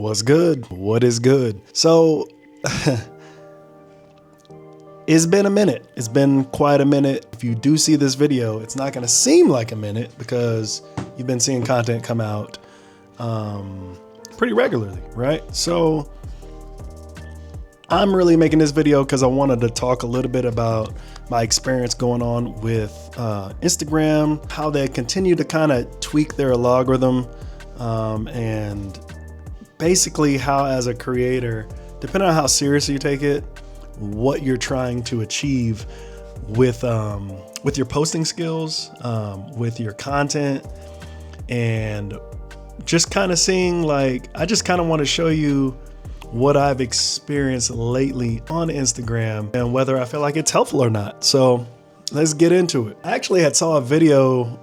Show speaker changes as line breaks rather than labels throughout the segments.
What's good? What is good? So it's been a minute. It's been quite a minute. If you do see this video, it's not going to seem like a minute because you've been seeing content come out pretty regularly, right? So I'm really making this video because I wanted to talk a little bit about my experience going on with Instagram, how they continue to kind of tweak their algorithm, and basically how, as a creator, depending on how seriously you take it, what you're trying to achieve with your posting skills, with your content, and just kind of seeing, like, I just kind of want to show you what I've experienced lately on Instagram and whether I feel like it's helpful or not. So let's get into it. I actually had saw a video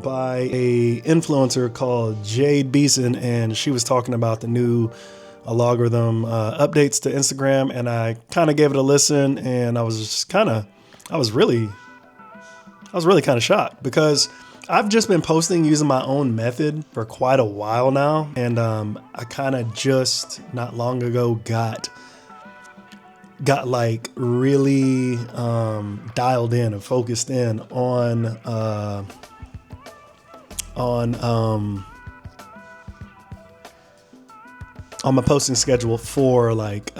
by a influencer called Jade Beeson, and she was talking about the new algorithm updates to Instagram, and I kind of gave it a listen, and I was really kind of shocked because I've just been posting using my own method for quite a while now, and I kind of just not long ago got like really dialed in and focused in on my posting schedule for like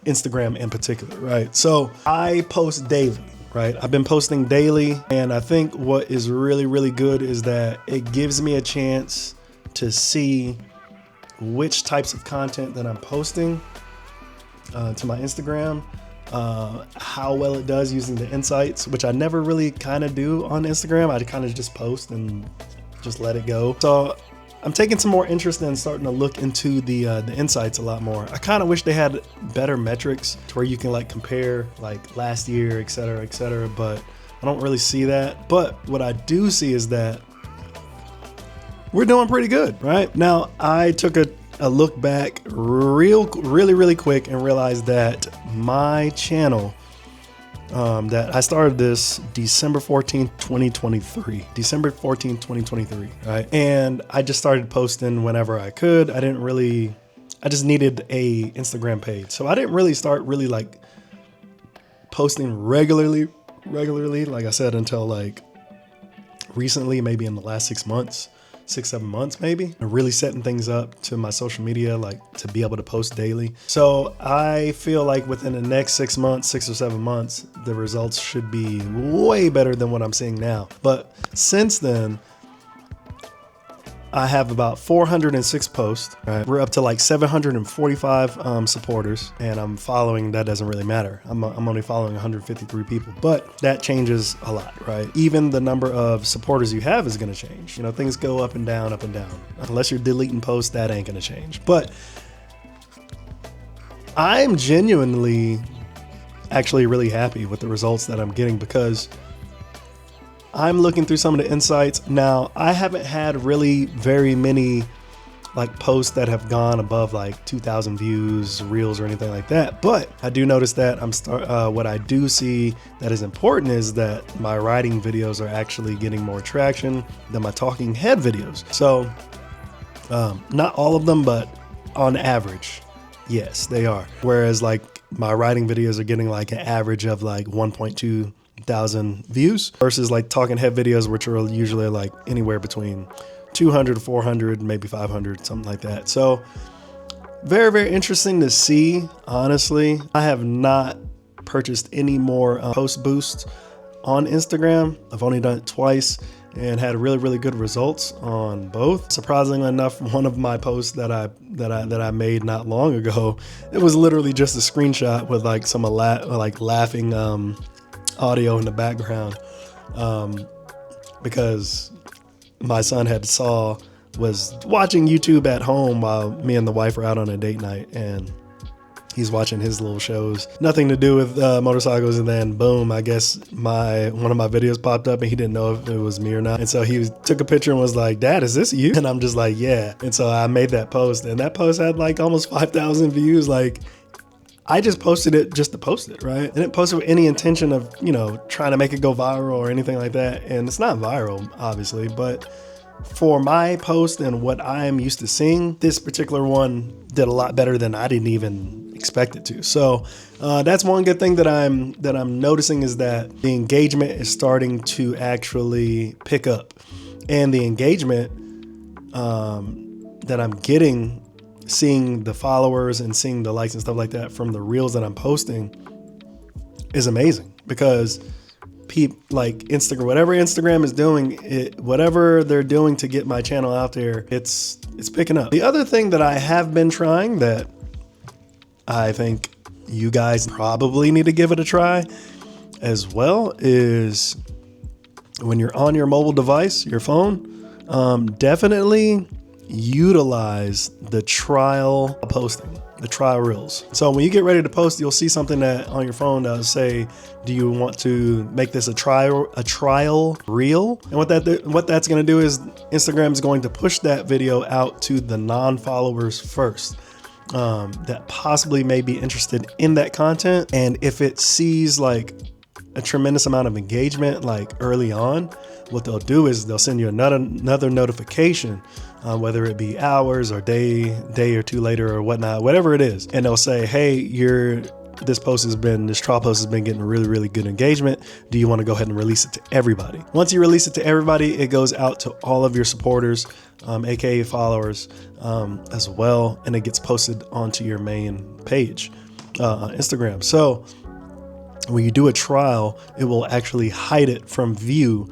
Instagram in particular, right? So I post daily, right? I've been posting daily, and I think what is really, really good is that it gives me a chance to see which types of content that I'm posting to my Instagram, how well it does using the insights, which I never really kind of do on Instagram. I kind of just post and just let it go. So I'm taking some more interest in starting to look into the insights a lot more. I kind of wish they had better metrics to where you can like compare like last year, et cetera, but I don't really see that. But what I do see is that we're doing pretty good, right? Now, I took a look back really quick and realized that my channel, that I started this December 14th, 2023, right? And I just started posting whenever I could. I just needed a Instagram page. So I didn't really start really like posting regularly, like I said, until like recently, maybe in the last 6 months. 6-7 months maybe, and really setting things up to my social media, like to be able to post daily. So I feel like within the next 6 months, 6 or 7 months, the results should be way better than what I'm seeing now. But since then, I have about 406 posts, right? We're up to like 745 supporters, and I'm following, that doesn't really matter. I'm only following 153 people, but that changes a lot, right? Even the number of supporters you have is gonna change. You know, things go up and down. Unless you're deleting posts, that ain't gonna change. But I'm genuinely actually really happy with the results that I'm getting because I'm looking through some of the insights. Now, I haven't had really very many like posts that have gone above like 2,000 views, reels, or anything like that. But I do notice that what I do see that is important is that my writing videos are actually getting more traction than my talking head videos. So not all of them, but on average, yes, they are. Whereas like my writing videos are getting like an average of like 1.2 thousand views versus like talking head videos, which are usually like anywhere between 200 to 400, maybe 500, something like that. So very, very interesting to see. Honestly, I have not purchased any more post boosts on Instagram. I've only done it twice and had really, really good results on both. Surprisingly enough, one of my posts that I made not long ago, it was literally just a screenshot with like some laughing audio in the background, because my son was watching YouTube at home while me and the wife were out on a date night, and he's watching his little shows, nothing to do with motorcycles, and then boom, I guess one of my videos popped up and he didn't know if it was me or not, and so he took a picture and was like, "Dad, is this you?" And I'm just like, "Yeah." And so I made that post, and that post had like almost 5,000 views. Like, I just posted it just to post it, right? I didn't post it with any intention of, trying to make it go viral or anything like that. And it's not viral, obviously, but for my post and what I'm used to seeing, this particular one did a lot better than I didn't even expect it to. So that's one good thing that I'm noticing, is that the engagement is starting to actually pick up, and the engagement that I'm getting, seeing the followers and seeing the likes and stuff like that from the reels that I'm posting, is amazing, because like Instagram, whatever Instagram is doing, whatever they're doing to get my channel out there, it's picking up. The other thing that I have been trying, that I think you guys probably need to give it a try as well, is when you're on your mobile device, your phone, definitely utilize the trial posting, the trial reels. So when you get ready to post, you'll see something that on your phone that will say, do you want to make this a trial reel? And what that's going to do is Instagram is going to push that video out to the non-followers first, that possibly may be interested in that content. And if it sees like a tremendous amount of engagement, like early on, what they'll do is they'll send you another notification, whether it be hours or day or two later or whatnot, whatever it is. And they'll say, hey, this trial post has been getting really good engagement. Do you want to go ahead and release it to everybody? Once you release it to everybody, it goes out to all of your supporters, aka followers, as well. And it gets posted onto your main page, Instagram. So when you do a trial, it will actually hide it from view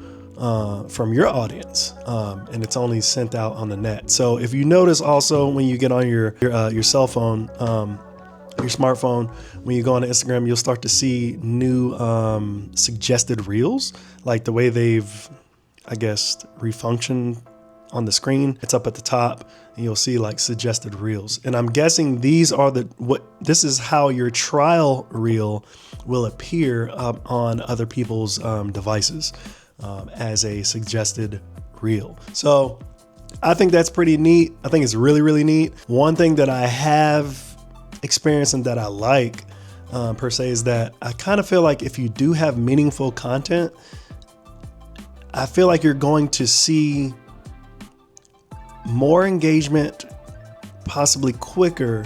from your audience, and it's only sent out on the net. So if you notice also, when you get on your cell phone, your smartphone, when you go on Instagram, you'll start to see new suggested reels, like the way they've, I guess, refunctioned on the screen. It's up at the top, and you'll see like suggested reels. And I'm guessing this is how your trial reel will appear on other people's devices, as a suggested reel. So I think that's pretty neat. I think it's really neat. One thing that I have experienced and that I like, per se, is that I kind of feel like if you do have meaningful content, I feel like you're going to see more engagement, possibly quicker,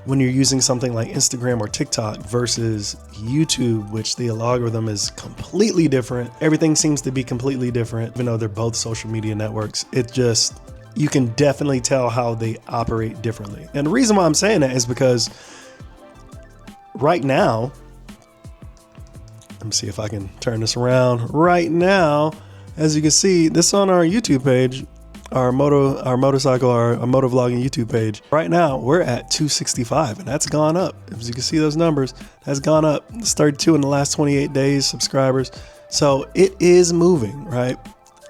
when you're using something like Instagram or TikTok versus YouTube, which the algorithm is completely different. Everything seems to be completely different, even though they're both social media networks. You can definitely tell how they operate differently. And the reason why I'm saying that is because right now, let me see if I can turn this around. Right now, as you can see, this on our YouTube page, our motovlogging YouTube page. Right now, we're at 265, and that's gone up. As you can see, those numbers, that's gone up. It's 32 in the last 28 days, subscribers. So it is moving, right?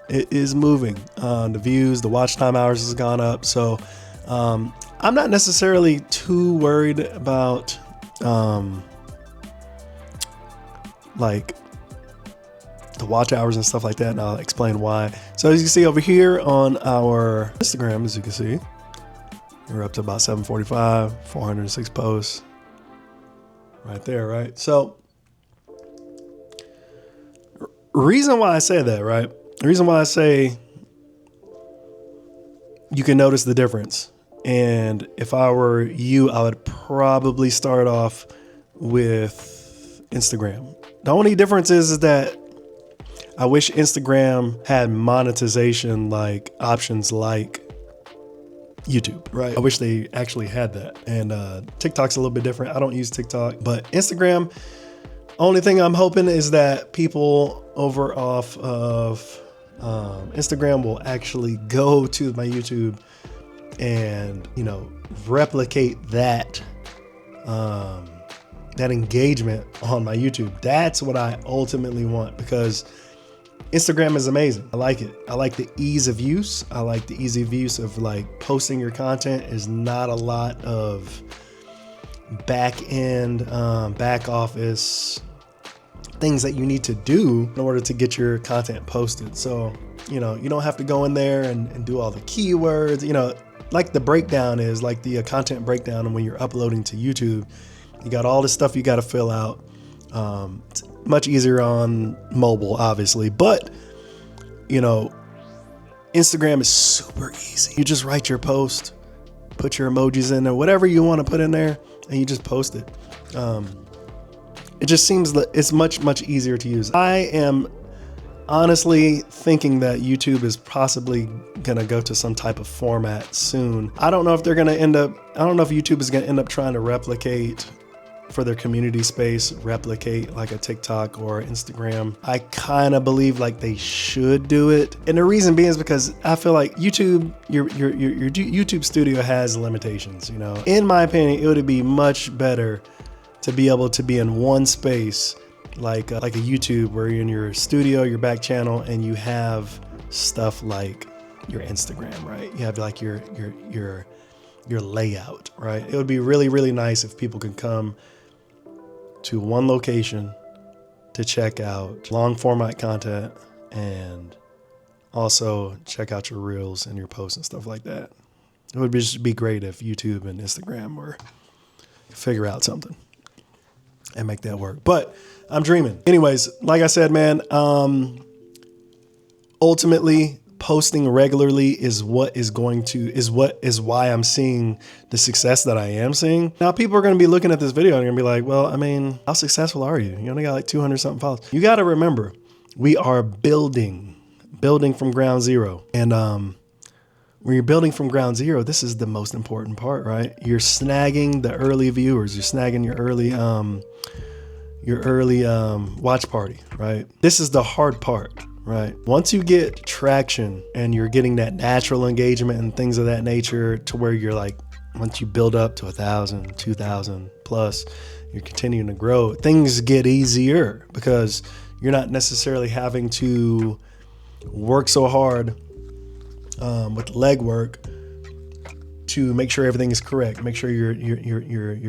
It is moving. The views, the watch time hours has gone up. So I'm not necessarily too worried about like the watch hours and stuff like that, and I'll explain why. So as you can see over here on our Instagram, as you can see, we're up to about 745, 406 posts right there, right? So reason why I say that, right? The reason why I say you can notice the difference. And if I were you, I would probably start off with Instagram. The only difference is that I wish Instagram had monetization like options like YouTube, right? I wish they actually had that. And TikTok's a little bit different. I don't use TikTok, but Instagram, only thing I'm hoping is that people over off of Instagram will actually go to my YouTube and, replicate that engagement on my YouTube. That's what I ultimately want, because Instagram is amazing. I like it. I like the ease of use. I like the ease of use of like posting your content. Is not a lot of back office things that you need to do in order to get your content posted. So, you don't have to go in there and do all the keywords, like the breakdown is like the content breakdown. And when you're uploading to YouTube, you got all this stuff you got to fill out. It's much easier on mobile, obviously, but Instagram is super easy. You just write your post, put your emojis in there, whatever you want to put in there, and you just post it. It just seems that it's much easier to use. I am honestly thinking that YouTube is possibly gonna go to some type of format soon. I don't know if YouTube is gonna end up trying to replicate for their community space, replicate like a TikTok or Instagram. I kind of believe like they should do it. And the reason being is because I feel like YouTube, your YouTube studio has limitations, you know. In my opinion, it would be much better to be able to be in one space like a YouTube where you're in your studio, your back channel, and you have stuff like your Instagram, right? You have like your layout, right? It would be really nice if people could come to one location to check out long format content and also check out your reels and your posts and stuff like that. It would just be great if YouTube and Instagram were to figure out something and make that work. But I'm dreaming. Anyways, like I said, man, ultimately posting regularly is why I'm seeing the success that I am seeing. Now people are going to be looking at this video and going to be like, well, I mean, how successful are you? You only got like 200 something followers. You got to remember, we are building from ground zero. And when you're building from ground zero, this is the most important part, right? You're snagging the early viewers. You're snagging your early watch party, right? This is the hard part, right? Once you get traction and you're getting that natural engagement and things of that nature to where you're like, once you build up to 1,000, 2,000 plus, you're continuing to grow, things get easier because you're not necessarily having to work so hard with legwork to make sure everything is correct. Make sure you're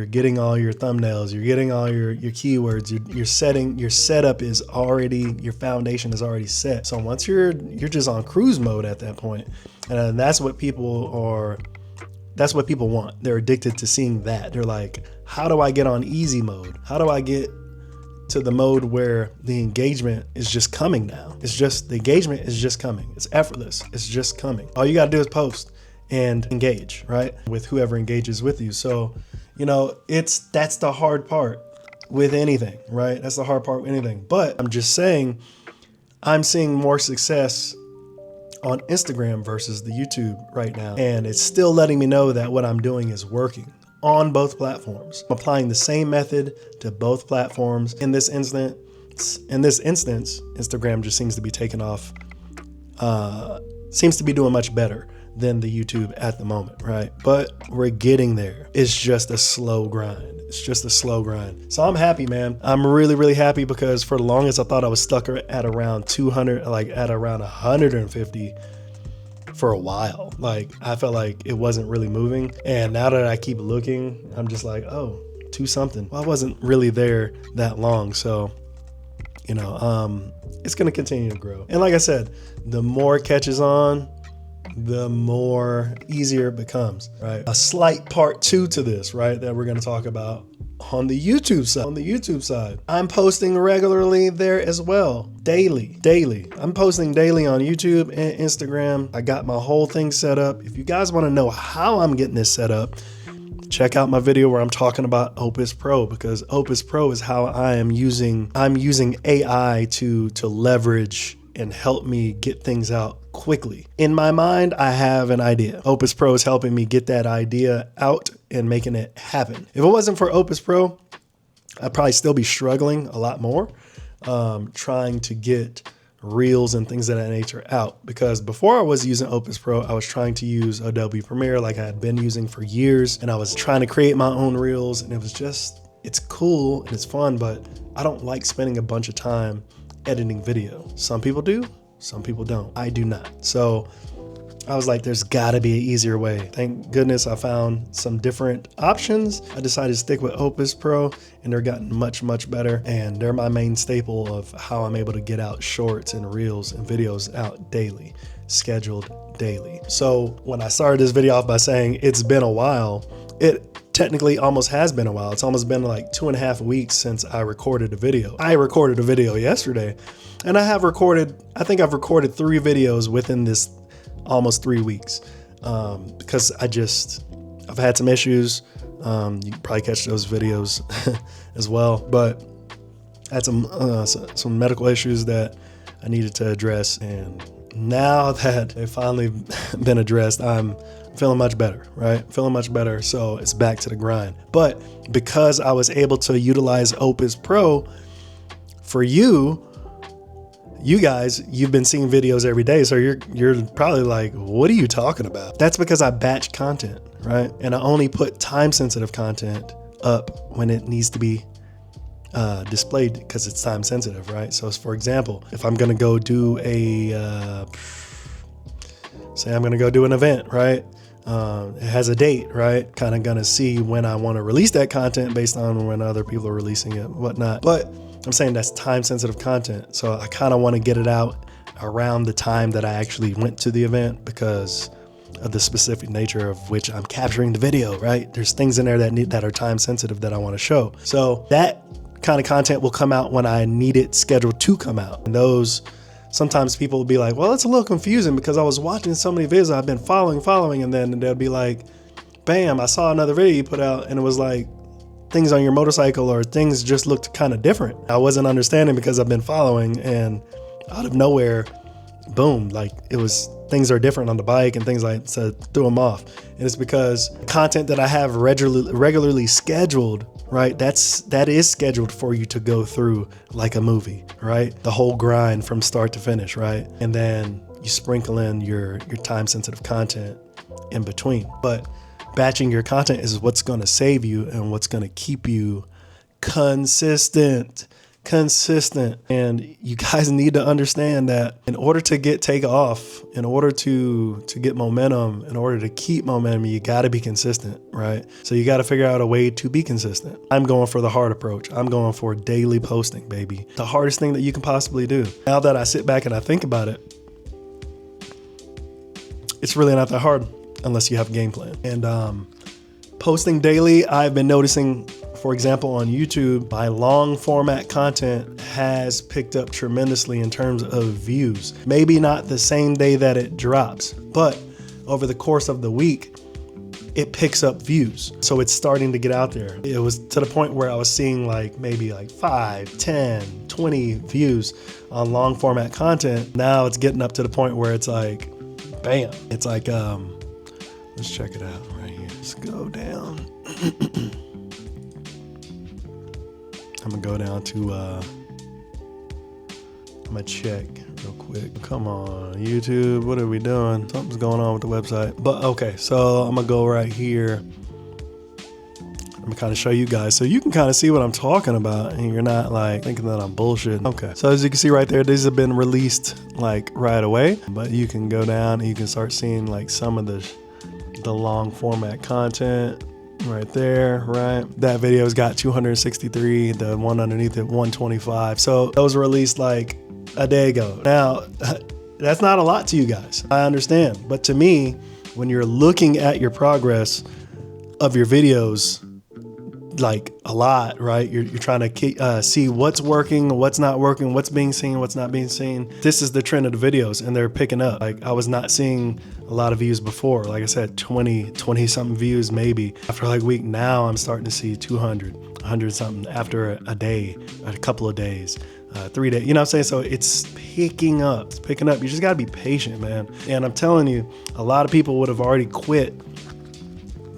getting all your thumbnails, you're getting all your keywords, your setup is already, your foundation is already set. So once you're just on cruise mode at that point, and that's what people want. They're addicted to seeing that. They're like, how do I get on easy mode? How do I get to the mode where the engagement is just coming now? The engagement is just coming. It's effortless. It's just coming. All you got to do is post and engage, right? With whoever engages with you. So, you know, that's the hard part with anything, right? That's the hard part with anything. But I'm just saying, I'm seeing more success on Instagram versus the YouTube right now. And it's still letting me know that what I'm doing is working on both platforms. I'm applying the same method to both platforms. In this instance, Instagram just seems to be taking off, seems to be doing much better than the YouTube at the moment, right? But we're getting there. It's just a slow grind. So I'm happy, man. I'm really happy because for the longest I thought I was stuck at around 200, like at around 150 for a while. Like I felt like it wasn't really moving. And now that I keep looking, I'm just like, oh, 2 something. Well, I wasn't really there that long. So, you know, it's going to continue to grow. And like I said, the more it catches on, the more easier it becomes, right? A slight part 2 to this, right, that we're going to talk about on the YouTube side. I'm posting regularly there as well, daily. I'm posting daily on YouTube and Instagram. I got my whole thing set up. If you guys want to know how I'm getting this set up, check out my video where I'm talking about Opus Pro, because Opus Pro is how I'm using AI to leverage and help me get things out quickly. In my mind, I have an idea. Opus Pro is helping me get that idea out and making it happen. If it wasn't for Opus Pro, I'd probably still be struggling a lot more, trying to get reels and things of that nature out. Because before I was using Opus Pro, I was trying to use Adobe Premiere like I had been using for years. And I was trying to create my own reels, and it's cool and it's fun, but I don't like spending a bunch of time editing video. Some people do, some people don't. I do not. So I was like, there's gotta be an easier way. Thank goodness I found some different options. I decided to stick with Opus Pro, and they're gotten much better. And they're my main staple of how I'm able to get out shorts and reels and videos out daily, scheduled daily. So when I started this video off by saying it's been a while, it technically almost has been a while. It's almost been like 2.5 weeks since I recorded a video. I recorded a video yesterday, and I think I've recorded 3 videos within this almost 3 weeks because I've had some issues. You can probably catch those videos as well, but I had some medical issues that I needed to address, and now that they've finally been addressed, I'm feeling much better, right? Feeling much better. So it's back to the grind. But because I was able to utilize Opus Pro for you guys, you've been seeing videos every day. So you're probably like, what are you talking about? That's because I batch content, right? And I only put time sensitive content up when it needs to be displayed because it's time sensitive, right? So for example, if I'm going to go do say I'm going to go do an event, right? It has a date, right? Kind of going to see when I want to release that content based on when other people are releasing it, whatnot. But I'm saying that's time sensitive content. So I kind of want to get it out around the time that I actually went to the event because of the specific nature of which I'm capturing the video, right? There's things in there that are time sensitive that I want to show. So that kind of content will come out when I need it scheduled to come out. And those, sometimes people will be like, well, it's a little confusing because I was watching so many videos I've been following, and then they'll be like, bam, I saw another video you put out and it was like things on your motorcycle or things just looked kind of different. I wasn't understanding because I've been following, and out of nowhere, boom, like it was, things are different on the bike and things like, so threw them off. And it's because content that I have regularly scheduled, right? That is scheduled for you to go through like a movie, right? The whole grind from start to finish, right? And then you sprinkle in your time sensitive content in between. But batching your content is what's going to save you and what's going to keep you consistent. And you guys need to understand that in order to take off, in order to get momentum, in order to keep momentum, you got to be consistent, right? So you got to figure out a way to be consistent. I'm going for the hard approach. I'm going for daily posting, baby. The hardest thing that you can possibly do. Now that I sit back and I think about it, it's really not that hard unless you have a game plan. And posting daily, I've been noticing, for example, on YouTube, my long format content has picked up tremendously in terms of views. Maybe not the same day that it drops, but over the course of the week, it picks up views. So it's starting to get out there. It was to the point where I was seeing maybe 5, 10, 20 views on long format content. Now it's getting up to the point where it's like, bam. It's like, let's check it out right here. Let's go down. I'm gonna go down to, I'm gonna check real quick. Come on, YouTube, what are we doing? Something's going on with the website. But okay, so I'm gonna go right here. I'm gonna kind of show you guys so you can kind of see what I'm talking about and you're not like thinking that I'm bullshitting. Okay, so as you can see right there, these have been released right away, but you can go down and you can start seeing some of the long format content. Right there, right? That video's got 263, the one underneath it 125. So those were released a day ago. Now, that's not a lot to you guys. I understand. But to me, when you're looking at your progress of your videos, a lot, right? You're trying to see what's working, what's not working, what's being seen, what's not being seen. This is the trend of the videos and they're picking up. I was not seeing a lot of views before. Like I said, 20 something views maybe. After a week, now I'm starting to see 200, 100 something after a day, a couple of days, 3 days. You know what I'm saying? So it's picking up. It's picking up. You just got to be patient, man. And I'm telling you, a lot of people would have already quit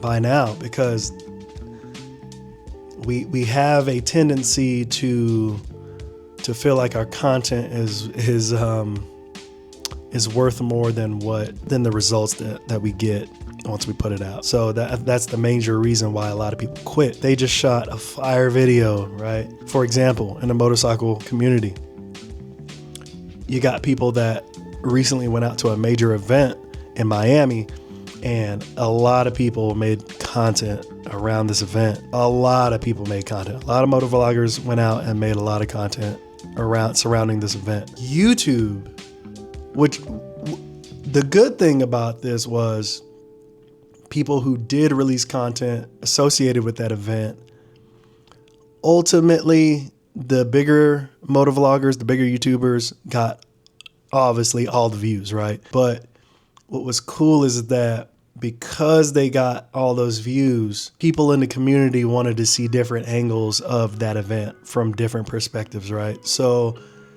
by now because we have a tendency to feel like our content is worth more than the results that we get once we put it out. So that's the major reason why a lot of people quit. They just shot a fire video, right? For example, in the motorcycle community, you got people that recently went out to a major event in Miami, and a lot of people made content around this event. A lot of people made content. A lot of motor vloggers went out and made a lot of content surrounding this event. YouTube, which the good thing about this was people who did release content associated with that event, ultimately the bigger motor vloggers, the bigger YouTubers got obviously all the views, right? But what was cool is that because they got all those views, people in the community wanted to see different angles of that event from different perspectives, right? So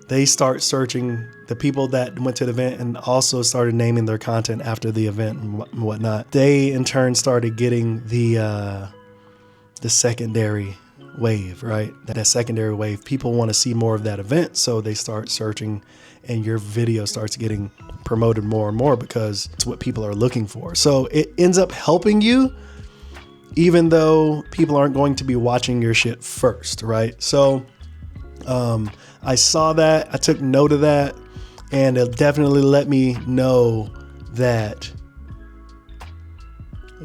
they start searching the people that went to the event and also started naming their content after the event and whatnot. They in turn started getting the secondary wave, right? That secondary wave. People want to see more of that event, so they start searching, and your video starts getting promoted more and more because it's what people are looking for. So it ends up helping you, even though people aren't going to be watching your shit first, right? So I saw that, I took note of that, and it definitely let me know that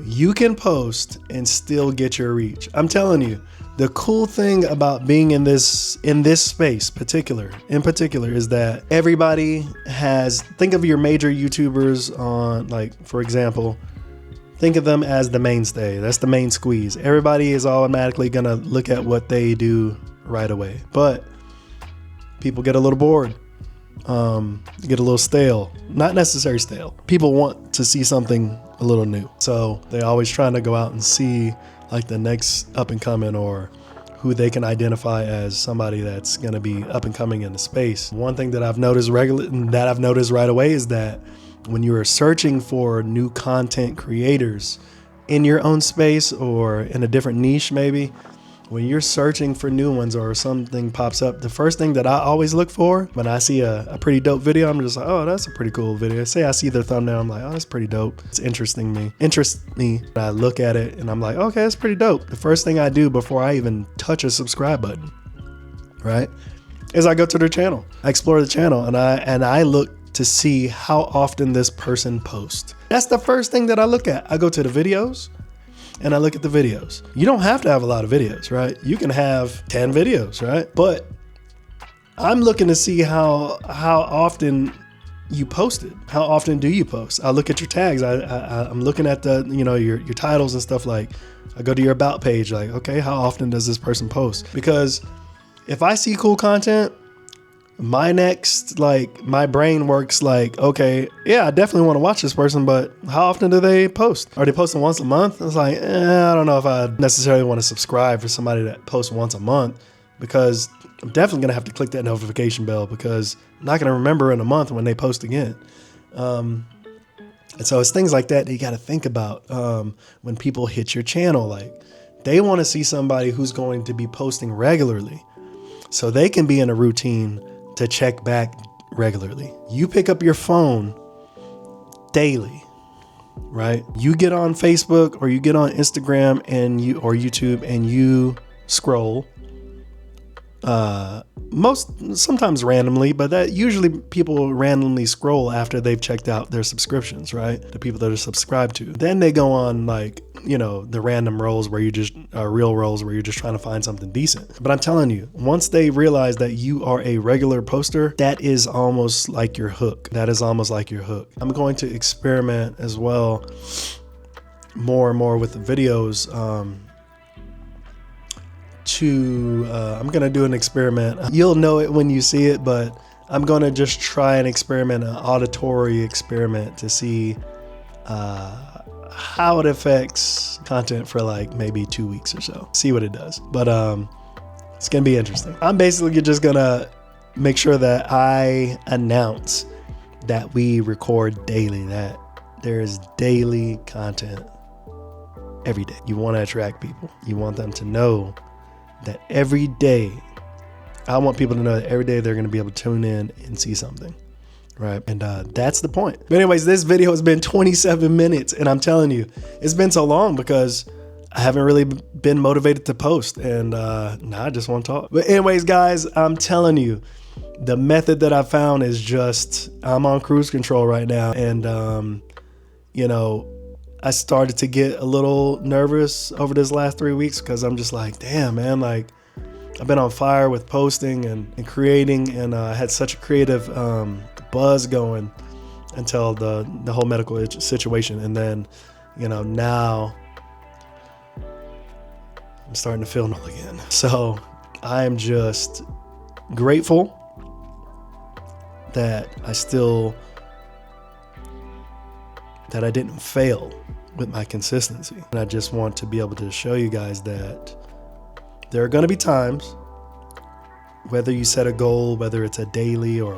you can post and still get your reach. I'm telling you, the cool thing about being in this space in particular is that everybody has, think of your major YouTubers on, like, for example, think of them as the mainstay. That's the main squeeze. Everybody is automatically gonna look at what they do right away. But people get a little bored, get a little stale. Not necessarily stale. People want to see something a little new. So they're always trying to go out and see like the next up and coming, or who they can identify as somebody that's going to be up and coming in the space. One thing that I've noticed right away is that when you are searching for new content creators in your own space or in a different niche, maybe when you're searching for new ones or something pops up, the first thing that I always look for when I see a pretty dope video, I'm just like, oh, that's a pretty cool video. Say I see their thumbnail, I'm like, oh, that's pretty dope. It's interests me. I look at it and I'm like, okay, that's pretty dope. The first thing I do before I even touch a subscribe button, right, is I go to their channel. I explore the channel and I look to see how often this person posts. That's the first thing that I look at. I go to the videos and I look at the videos. You don't have to have a lot of videos, right? You can have 10 videos, right? But I'm looking to see how often you posted. How often do you post? I look at your tags. I'm looking at the, your titles and stuff. Like, I go to your about page, like, okay, how often does this person post? Because if I see cool content, my brain works like, okay, yeah, I definitely want to watch this person, but how often do they post? Are they posting once a month? It's like, I don't know if I necessarily want to subscribe for somebody that posts once a month, because I'm definitely going to have to click that notification bell because I'm not going to remember in a month when they post again. And so it's things like that you got to think about when people hit your channel. Like, they want to see somebody who's going to be posting regularly so they can be in a routine to check back regularly. You pick up your phone daily, right? You get on Facebook or you get on Instagram or YouTube and you scroll, sometimes randomly, but that usually people randomly scroll after they've checked out their subscriptions, right? The people that are subscribed to. Then they go on the random rolls where real rolls where you're just trying to find something decent. But I'm telling you, once they realize that you are a regular poster, that is almost like your hook. I'm going to experiment as well more and more with the videos. I'm going to do an experiment. You'll know it when you see it, but I'm going to just try an auditory experiment to see how it affects content for like maybe 2 weeks or so. See what it does. But it's going to be interesting. I'm basically just going to make sure that I announce that we record daily, that there is daily content every day. You want to attract people. You want them to know that every day, I want people to know that every day they're going to be able to tune in and see something, right? And that's the point. But anyways, this video has been 27 minutes, and I'm telling you, it's been so long because I haven't really been motivated to post, and now I just want to talk. But anyways, guys, I'm telling you, the method that I found is just, I'm on cruise control right now, and I started to get a little nervous over this last 3 weeks because I'm just like, damn, man, like, I've been on fire with posting and creating, and I had such a creative buzz going until the whole medical situation. And then, now I'm starting to feel null again. So I'm just grateful that I still that I didn't fail with my consistency. And I just want to be able to show you guys that there are going to be times, whether you set a goal, whether it's a daily or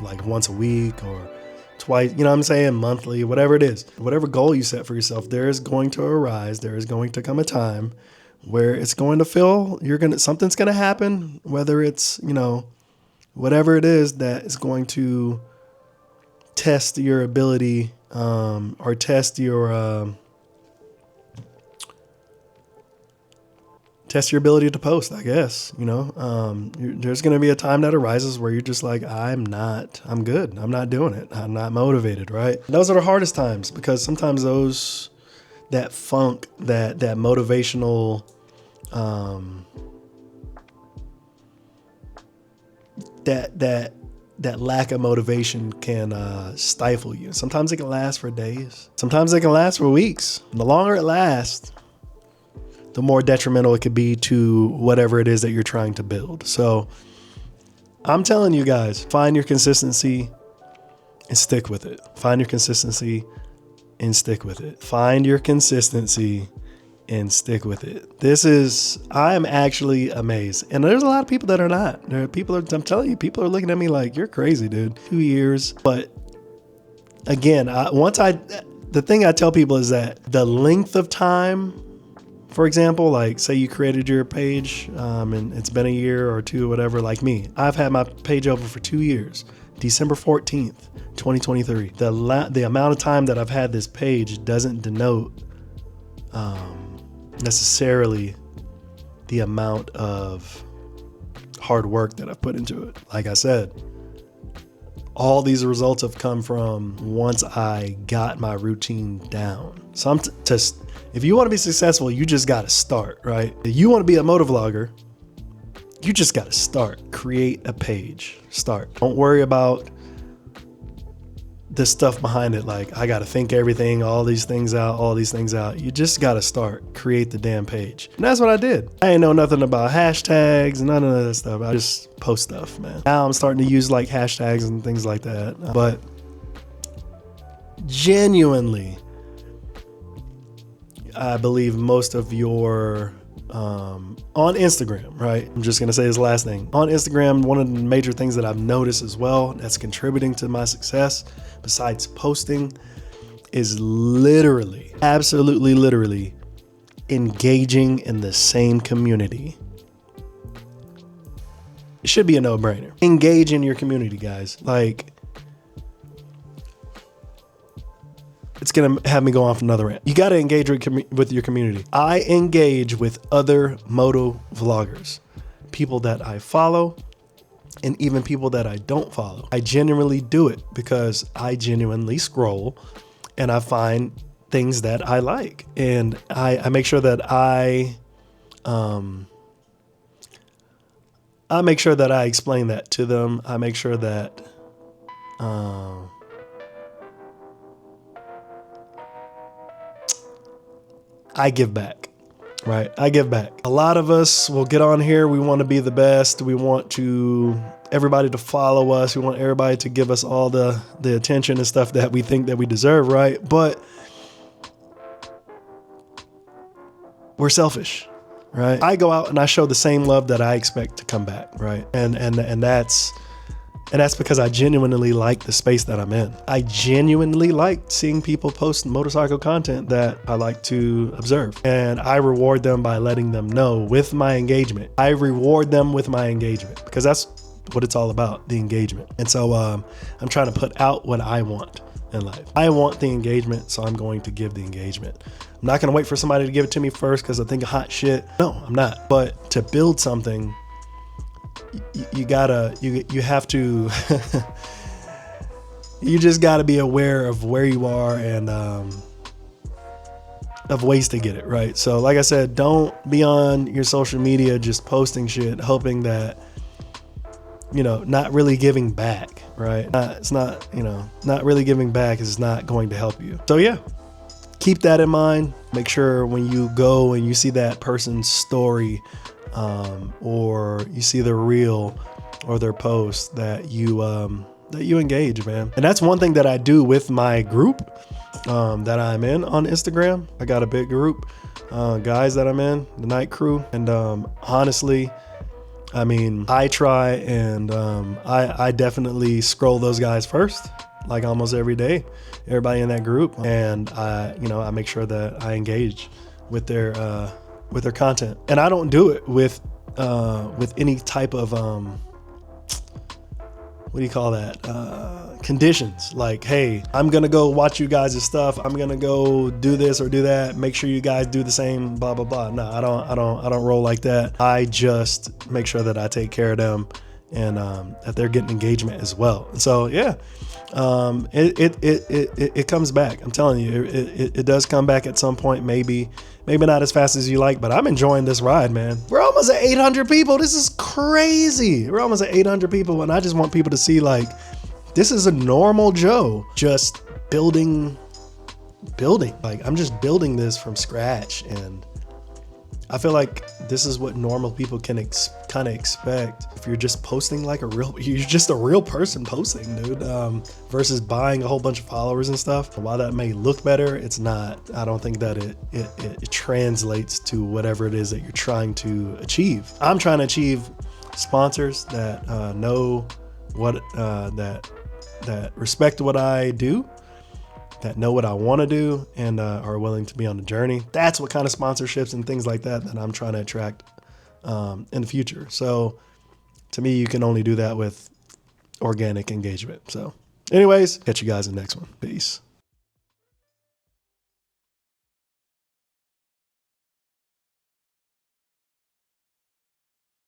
like once a week or twice, you know what I'm saying, monthly, whatever it is, whatever goal you set for yourself, there is going to arise, there is going to come a time where it's going to feel something's going to happen, whether it's, you know, whatever it is that is going to test your ability or test your ability to post, I guess. You know, there's going to be a time that arises where you're just like, I'm good. I'm not doing it. I'm not motivated, right? And those are the hardest times, because sometimes that funk, that motivational, that lack of motivation can stifle you. Sometimes it can last for days. Sometimes it can last for weeks. And the longer it lasts, the more detrimental it could be to whatever it is that you're trying to build. So I'm telling you guys, find your consistency and stick with it. Find your consistency and stick with it. Find your consistency and stick with it. I am actually amazed. And there's a lot of people that are not. I'm telling you, people are looking at me like, you're crazy, dude. 2 years. But again, the thing I tell people is that the length of time, for example, like say you created your page and it's been a year or two or whatever, like me, I've had my page open for 2 years, December 14th, 2023. The amount of time that I've had this page doesn't denote necessarily the amount of hard work that I've put into it. Like I said, all these results have come from once I got my routine down. So if you want to be successful, you just got to start, right? If you want to be a motovlogger, you just got to start. Create a page. Start. Don't worry about the stuff behind it. Like, I got to think all these things out. You just got to start. Create the damn page. And that's what I did. I ain't know nothing about hashtags, none of that stuff. I just post stuff, man. Now I'm starting to use like hashtags and things like that. But genuinely, I believe most of your on Instagram, right? I'm just going to say this last thing. On Instagram, one of the major things that I've noticed as well that's contributing to my success, besides posting, is absolutely literally engaging in the same community. It should be a no-brainer. Engage in your community, guys. Like, it's going to have me go off another rant. You got to engage with your community. I engage with other moto vloggers, people that I follow, and even people that I don't follow. I genuinely do it because I genuinely scroll and I find things that I like. And I make sure that I make sure that I explain that to them. I make sure that I give back, right? I give back. A lot of us will get on here. We want to be the best. We want everybody to follow us. We want everybody to give us all the attention and stuff that we think that we deserve, right? But we're selfish, right? I go out and I show the same love that I expect to come back, right? And that's because I genuinely like the space that I'm in. I genuinely like seeing people post motorcycle content that I like to observe. And I reward them by letting them know with my engagement. I reward them with my engagement because that's what it's all about, the engagement. And so I'm trying to put out what I want in life. I want the engagement, so I'm going to give the engagement. I'm not going to wait for somebody to give it to me first because I think of hot shit. No, I'm not. But to build something, you have to, you just got to be aware of where you are and of ways to get it, right? So like I said, don't be on your social media just posting shit, hoping that, not really giving back, right? It's not, not really giving back is not going to help you. So yeah, keep that in mind. Make sure when you go and you see that person's story, or you see their reel or their post, that you engage, man. And that's one thing that I do with my group that I'm in on Instagram. I got a big group, guys that I'm in, the night crew. And honestly, I mean, I try and I definitely scroll those guys first, like almost every day, everybody in that group. And I make sure that I engage with their content. And I don't do it with any type of, what do you call that? Conditions. Like, hey, I'm gonna go watch you guys' stuff. I'm gonna go do this or do that. Make sure you guys do the same. Blah blah blah. No, I don't roll like that. I just make sure that I take care of them and that they're getting engagement as well. So yeah, it comes back. I'm telling you, it does come back at some point. Maybe not as fast as you like, but I'm enjoying this ride, man. We're almost at 800 people. This is crazy. We're almost at 800 people, and I just want people to see, like, this is a normal Joe just building. Like, I'm just building this from scratch, and I feel like this is what normal people can kind of expect if you're just posting like you're just a real person posting, dude, versus buying a whole bunch of followers and stuff. While that may look better, it's not. I don't think that it translates to whatever it is that you're trying to achieve. I'm trying to achieve sponsors that know what that respect what I do, that know what I want to do, and are willing to be on the journey. That's what kind of sponsorships and things like that I'm trying to attract in the future. So to me, you can only do that with organic engagement. So anyways, catch you guys in the next one. Peace.